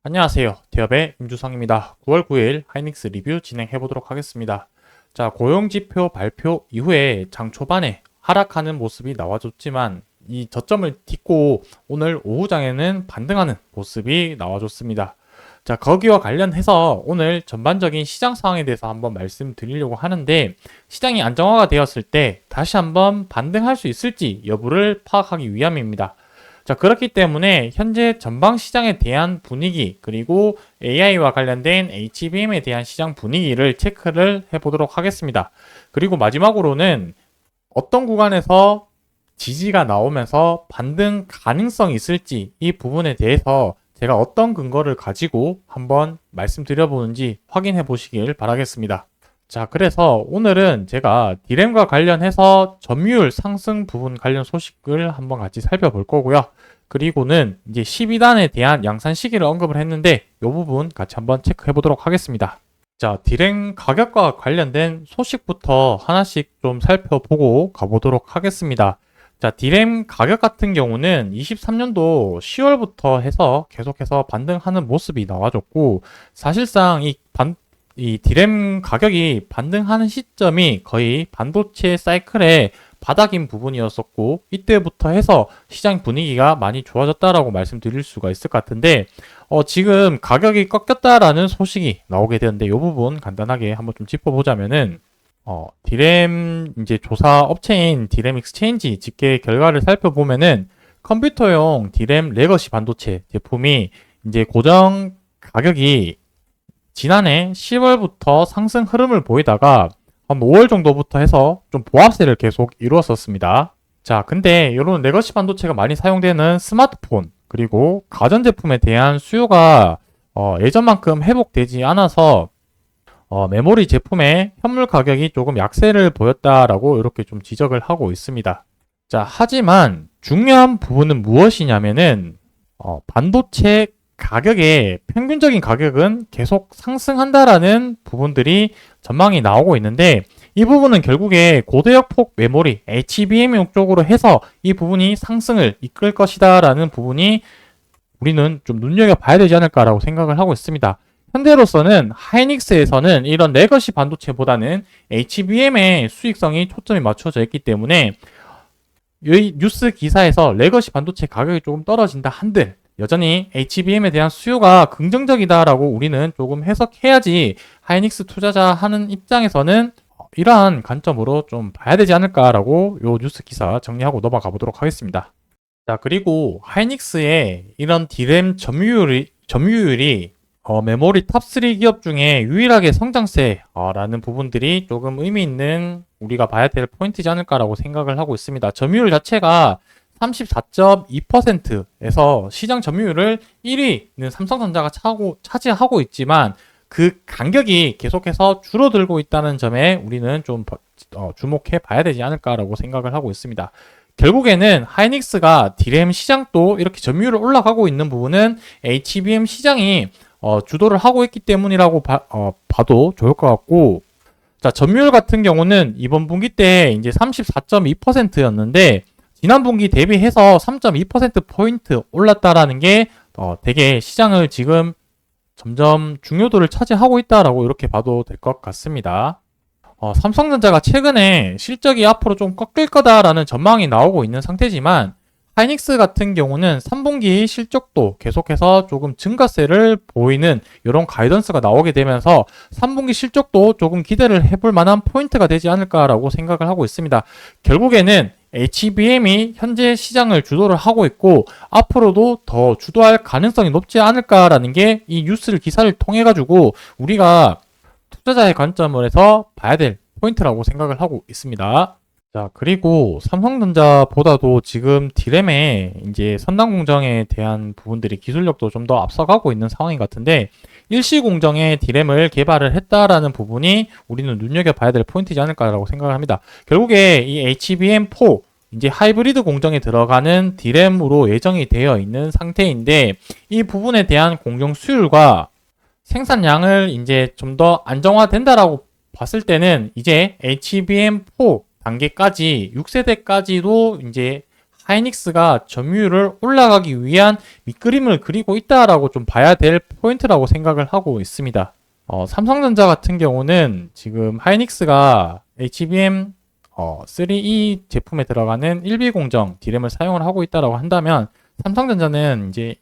안녕하세요. 대업의 임주성입니다. 9월 9일 하이닉스 리뷰 진행해 보도록 하겠습니다. 자, 고용지표 발표 이후에 장 초반에 하락하는 모습이 나와줬지만 이 저점을 딛고 오늘 오후장에는 반등하는 모습이 나와줬습니다. 자, 거기와 관련해서 오늘 전반적인 시장 상황에 대해서 한번 말씀드리려고 하는데, 시장이 안정화가 되었을 때 다시 한번 반등할 수 있을지 여부를 파악하기 위함입니다. 자, 그렇기 때문에 현재 전방 시장에 대한 분위기, 그리고 AI와 관련된 HBM에 대한 시장 분위기를 체크를 해보도록 하겠습니다. 그리고 마지막으로는 어떤 구간에서 지지가 나오면서 반등 가능성이 있을지, 이 부분에 대해서 제가 어떤 근거를 가지고 한번 말씀드려보는지 확인해 보시길 바라겠습니다. 자, 그래서 오늘은 제가 디램과 관련해서 점유율 상승 부분 관련 소식을 한번 같이 살펴볼 거고요. 그리고는 이제 12단에 대한 양산 시기를 언급을 했는데 이 부분 같이 한번 체크해 보도록 하겠습니다. 자, 디램 가격과 관련된 소식부터 하나씩 좀 살펴보고 가보도록 하겠습니다. 자, 디램 가격 같은 경우는 23년도 10월부터 해서 계속해서 반등하는 모습이 나와줬고, 사실상 이 디램 가격이 반등하는 시점이 거의 반도체 사이클의 바닥인 부분이었었고, 이때부터 해서 시장 분위기가 많이 좋아졌다라고 말씀드릴 수가 있을 것 같은데, 지금 가격이 꺾였다라는 소식이 나오게 되는데, 이 부분 간단하게 한번 좀 짚어보자면은, 디램 이제 조사 업체인 디램 익스체인지 집계 결과를 살펴보면은, 컴퓨터용 디램 레거시 반도체 제품이 이제 고정 가격이 지난해 10월부터 상승 흐름을 보이다가 한 5월 정도부터 해서 좀 보합세를 계속 이루었었습니다. 자, 근데 이런 레거시 반도체가 많이 사용되는 스마트폰, 그리고 가전제품에 대한 수요가 예전만큼 회복되지 않아서 메모리 제품의 현물 가격이 조금 약세를 보였다라고 이렇게 좀 지적을 하고 있습니다. 자, 하지만 중요한 부분은 무엇이냐면은 반도체 가격의 평균적인 가격은 계속 상승한다라는 부분들이 전망이 나오고 있는데, 이 부분은 결국에 고대역 폭 메모리 HBM 쪽으로 해서 이 부분이 상승을 이끌 것이다라는 부분이 우리는 좀 눈여겨봐야 되지 않을까라고 생각을 하고 있습니다. 현재로서는 하이닉스에서는 이런 레거시 반도체보다는 HBM의 수익성이 초점이 맞춰져 있기 때문에 이 뉴스 기사에서 레거시 반도체 가격이 조금 떨어진다 한들 여전히 HBM에 대한 수요가 긍정적이다라고 우리는 조금 해석해야지 하이닉스 투자자 하는 입장에서는 이러한 관점으로 좀 봐야 되지 않을까라고 요 뉴스 기사 정리하고 넘어가 보도록 하겠습니다. 자, 그리고 하이닉스의 이런 디램 점유율이 메모리 탑3 기업 중에 유일하게 성장세라는 부분들이 조금 의미 있는 우리가 봐야 될 포인트지 않을까라고 생각을 하고 있습니다. 점유율 자체가 34.2%에서 시장 점유율을 1위는 삼성전자가 차지하고 있지만 그 간격이 계속해서 줄어들고 있다는 점에 우리는 좀 주목해 봐야 되지 않을까라고 생각을 하고 있습니다. 결국에는 하이닉스가 디램 시장도 이렇게 점유율을 올라가고 있는 부분은 HBM 시장이 주도를 하고 있기 때문이라고 봐도 좋을 것 같고, 자, 점유율 같은 경우는 이번 분기 때 이제 34.2%였는데 지난 분기 대비해서 3.2%포인트 올랐다라는 게 되게 시장을 지금 점점 중요도를 차지하고 있다라고 이렇게 봐도 될 것 같습니다. 삼성전자가 최근에 실적이 앞으로 좀 꺾일 거다라는 전망이 나오고 있는 상태지만 하이닉스 같은 경우는 3분기 실적도 계속해서 조금 증가세를 보이는 이런 가이던스가 나오게 되면서 3분기 실적도 조금 기대를 해볼 만한 포인트가 되지 않을까라고 생각을 하고 있습니다. 결국에는 HBM이 현재 시장을 주도를 하고 있고 앞으로도 더 주도할 가능성이 높지 않을까라는 게 이 뉴스를 기사를 통해 가지고 우리가 투자자의 관점에서 봐야 될 포인트라고 생각을 하고 있습니다. 자, 그리고 삼성전자보다도 지금 디램의 이제 선단 공정에 대한 부분들이 기술력도 좀 더 앞서가고 있는 상황인 것 같은데, 일시 공정의 디램을 개발을 했다라는 부분이 우리는 눈여겨봐야 될 포인트지 않을까라고 생각을 합니다. 결국에 이 HBM4 이제 하이브리드 공정에 들어가는 디램으로 예정이 되어 있는 상태인데, 이 부분에 대한 공정 수율과 생산량을 이제 좀 더 안정화된다라고 봤을 때는 이제 HBM4 단계까지 6세대까지도 이제 하이닉스가 점유율을 올라가기 위한 밑그림을 그리고 있다라고 좀 봐야 될 포인트라고 생각을 하고 있습니다. 삼성전자 같은 경우는 지금 하이닉스가 HBM 3E 제품에 들어가는 1B 공정 D램을 사용을 하고 있다라고 한다면 삼성전자는 이제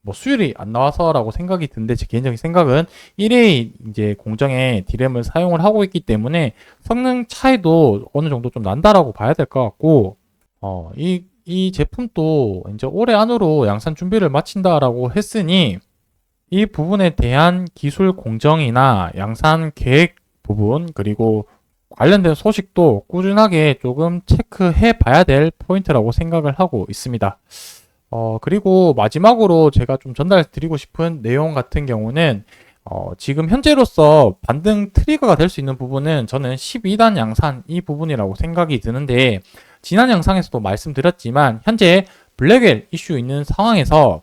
뭐 수율이 안 나와서라고 생각이 드는데 제 개인적인 생각은 1A 이제 공정의 D램을 사용을 하고 있기 때문에 성능 차이도 어느 정도 좀 난다라고 봐야 될 것 같고 이 제품도 이제 올해 안으로 양산 준비를 마친다라고 했으니 이 부분에 대한 기술 공정이나 양산 계획 부분 그리고 관련된 소식도 꾸준하게 조금 체크해 봐야 될 포인트라고 생각을 하고 있습니다. 그리고 마지막으로 제가 좀 전달드리고 싶은 내용 같은 경우는 지금 현재로서 반등 트리거가 될 수 있는 부분은 저는 12단 양산 이 부분이라고 생각이 드는데 지난 영상에서도 말씀드렸지만 현재 블랙웰 이슈 있는 상황에서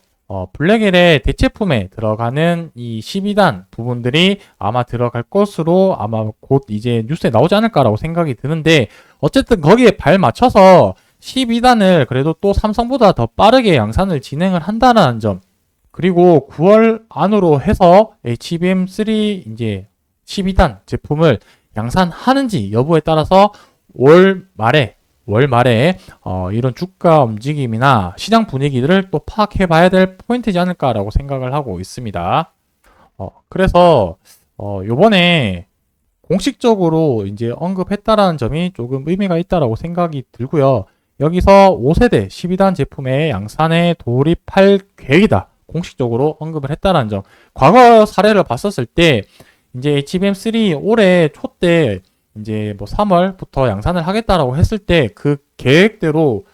블랙웰의 대체품에 들어가는 이 12단 부분들이 아마 들어갈 것으로 아마 곧 이제 뉴스에 나오지 않을까라고 생각이 드는데 어쨌든 거기에 발 맞춰서 12단을 그래도 또 삼성보다 더 빠르게 양산을 진행을 한다는 점 그리고 9월 안으로 해서 HBM3 이제 12단 제품을 양산하는지 여부에 따라서 월 말에 이런 주가 움직임이나 시장 분위기들을 또 파악해 봐야 될 포인트지 않을까라고 생각을 하고 있습니다. 그래서 요번에 공식적으로 이제 언급했다라는 점이 조금 의미가 있다라고 생각이 들고요. 여기서 5세대 12단 제품의 양산에 돌입할 계획이다. 공식적으로 언급을 했다라는 점. 과거 사례를 봤었을 때 이제 HBM3 올해 초 때 이제 뭐 3월부터 양산을 하겠다라고 했을 때 그 계획대로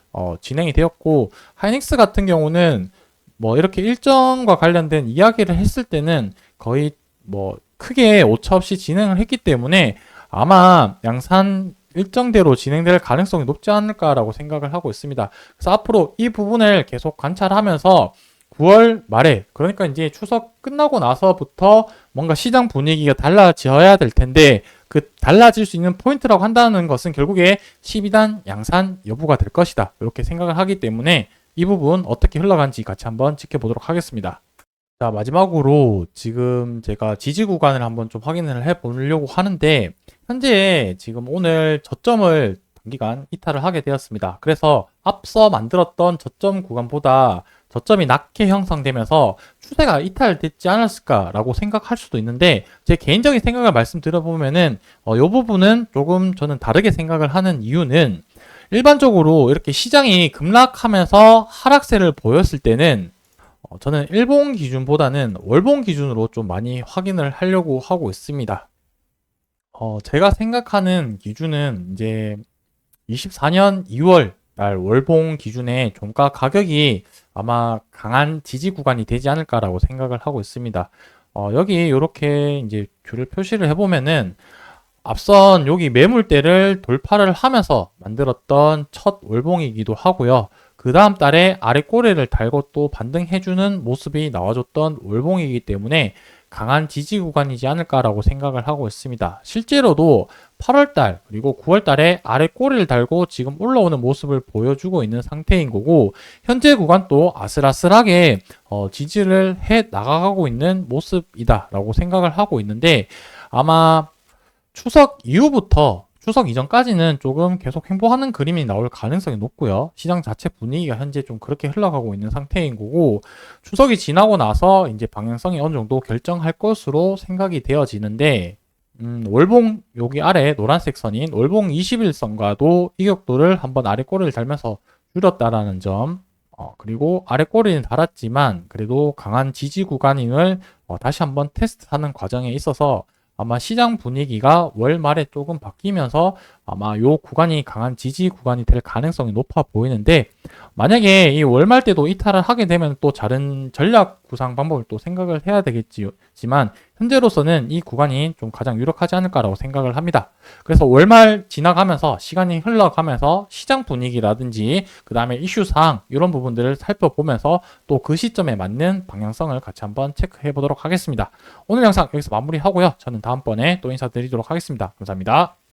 진행이 되었고 하이닉스 같은 경우는 뭐 이렇게 일정과 관련된 이야기를 했을 때는 거의 뭐 크게 오차 없이 진행을 했기 때문에 아마 양산 일정대로 진행될 가능성이 높지 않을까라고 생각을 하고 있습니다. 그래서 앞으로 이 부분을 계속 관찰하면서 9월 말에 그러니까 이제 추석 끝나고 나서부터 뭔가 시장 분위기가 달라져야 될 텐데 그 달라질 수 있는 포인트라고 한다는 것은 결국에 12단 양산 여부가 될 것이다. 이렇게 생각을 하기 때문에 이 부분 어떻게 흘러간지 같이 한번 지켜보도록 하겠습니다. 자, 마지막으로 지금 제가 지지 구간을 한번 좀 확인을 해 보려고 하는데 현재 지금 오늘 저점을 단기간 이탈을 하게 되었습니다. 그래서 앞서 만들었던 저점 구간보다 저점이 낮게 형성되면서 추세가 이탈됐지 않았을까라고 생각할 수도 있는데 제 개인적인 생각을 말씀드려보면은 이 부분은 조금 저는 다르게 생각을 하는 이유는 일반적으로 이렇게 시장이 급락하면서 하락세를 보였을 때는 저는 일본 기준보다는 월봉 기준으로 좀 많이 확인을 하려고 하고 있습니다. 제가 생각하는 기준은 이제 24년 2월 날 월봉 기준의 종가 가격이 아마 강한 지지 구간이 되지 않을까라고 생각을 하고 있습니다. 여기 이렇게 이제 줄을 표시를 해보면은 앞선 여기 매물대를 돌파를 하면서 만들었던 첫 월봉이기도 하고요. 그 다음 달에 아래 꼬리를 달고 또 반등해주는 모습이 나와줬던 월봉이기 때문에 강한 지지 구간이지 않을까라고 생각을 하고 있습니다. 실제로도 8월달 그리고 9월달에 아래 꼬리를 달고 지금 올라오는 모습을 보여주고 있는 상태인 거고 현재 구간도 아슬아슬하게 지지를 해 나가고 있는 모습이다라고 생각을 하고 있는데 아마 추석 이후부터 추석 이전까지는 조금 계속 횡보하는 그림이 나올 가능성이 높고요. 시장 자체 분위기가 현재 좀 그렇게 흘러가고 있는 상태인 거고 추석이 지나고 나서 이제 방향성이 어느 정도 결정할 것으로 생각이 되어지는데 월봉 여기 아래 노란색 선인 월봉 21선과도 이격도를 한번 아래 꼬리를 달면서 줄였다라는 점 그리고 아래 꼬리는 달았지만 그래도 강한 지지 구간임을 다시 한번 테스트하는 과정에 있어서 아마 시장 분위기가 월 말에 조금 바뀌면서 아마 요 구간이 강한 지지 구간이 될 가능성이 높아 보이는데 만약에 이 월말 때도 이탈을 하게 되면 또 다른 전략 구상 방법을 또 생각을 해야 되겠지만 현재로서는 이 구간이 좀 가장 유력하지 않을까라고 생각을 합니다. 그래서 월말 지나가면서 시간이 흘러가면서 시장 분위기라든지 그 다음에 이슈 사항 이런 부분들을 살펴보면서 또 그 시점에 맞는 방향성을 같이 한번 체크해 보도록 하겠습니다. 오늘 영상 여기서 마무리하고요. 저는 다음번에 또 인사드리도록 하겠습니다. 감사합니다.